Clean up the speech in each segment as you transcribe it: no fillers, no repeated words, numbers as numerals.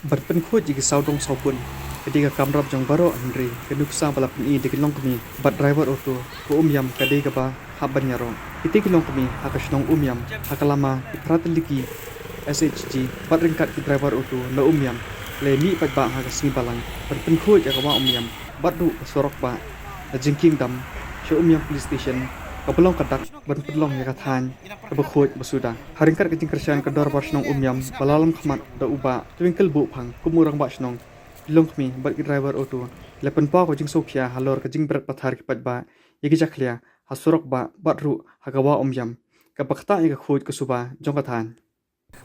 Berpen khut jigi saudong saupun. Ketika kamrap jong baro Henry kenuksa balapun I dikelong kami bat driver auto ko yam kadai kaba haban nyarong. Iti kelong kami hakasnong yam hakalama iprateliki SHG bat ringkat ki driver auto na yam le mi pat ba hakasni balang berpen khut jakawa yam bat du sorok ba na jingking dam syo yam police station kapelong kadak ban pedlong ya kathan kebekhut basuda haringkat kejing kersian kedor barsnong yam balalam khmat da uba twinkle bu phang kumurang basnong pilong kami bat ki driver auto lepen pa ko jing sokhia halor kejing berat pathar ki patba yegi jaklia hasurok ba batru hagawa yam kapakta ya khut kesuba jong kathan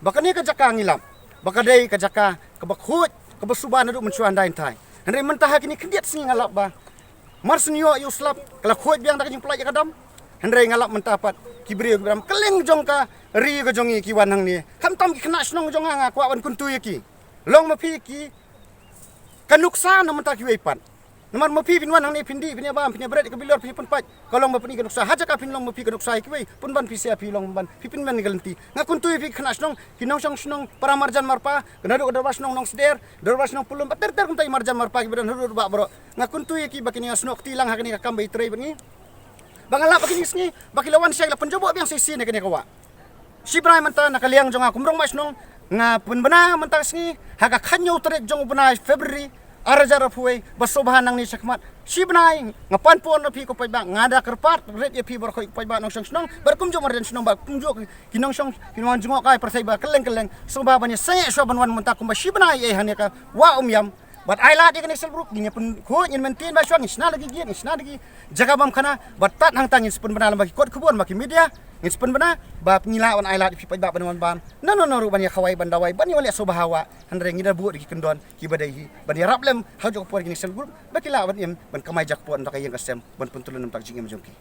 bakani ka jaka ngilap bakadai ka jaka kebekhut kebesuban adu mencuan dain thai henry mentah kini kendiat sing ngalap ba marsnio yuslap kala khut biang dak jing pelaj kadam Henry ngalap mentapat kibri gram keleng jong ka ri ka jongi ki wanang ni kamtam ki kena snong jong nga kwa wan kuntu ki long mapi ki kanuksa na mentah ki wepan namar mapi pin wanang ni pindi pin abam pin berat ka bilor pin pat kolong mapi kanuksa haja ka pin long mapi kanuksa ki we pun ban pisia pi long ban pipin man galanti nga kuntu pi kena snong kinong song snong para marjan marpa kena do dorwas nong nong seder dorwas nong pulum ter ter kuntai marjan marpa ki bedan hurur ba bro nga kuntu ki bakini snok tilang hakini ka kambai trei bengi Bangala bagi nisni bagi lawan siya la penjobo biang sisi ne kene kawa. Si Bray manta nakaliang jong kumrong mas nong nga punbana manta sni haga kanyo trek jong bana February arajar puwe basobahan nang ni sakmat. Si Bray nga panpon na pi ko pa ngada kerpat red ya pi bor ko pa nong song snong berkum jong marden snong ba kumjo kinong song kinong jong kai persai ba keleng so ba banya saya so banwan manta kumba si Bray hanya ka wa yam But I like the next group, ni pun kau yang maintain bahasa ni, sena lagi jaga bam kana, batat hang tangin sepun benar bagi kod kebun bagi media, ni sepun benar, bab ngilawan I like pipai bab benar ban, no rupanya kawai bandawai, bani wali sobahawa, handre ngida buat di kendon, kibadai, bani raplem, hajok puan ni next group, bagi lawan yang ban kamai jak puan tak yang kasem, ban pun tulun tak jingem jongki.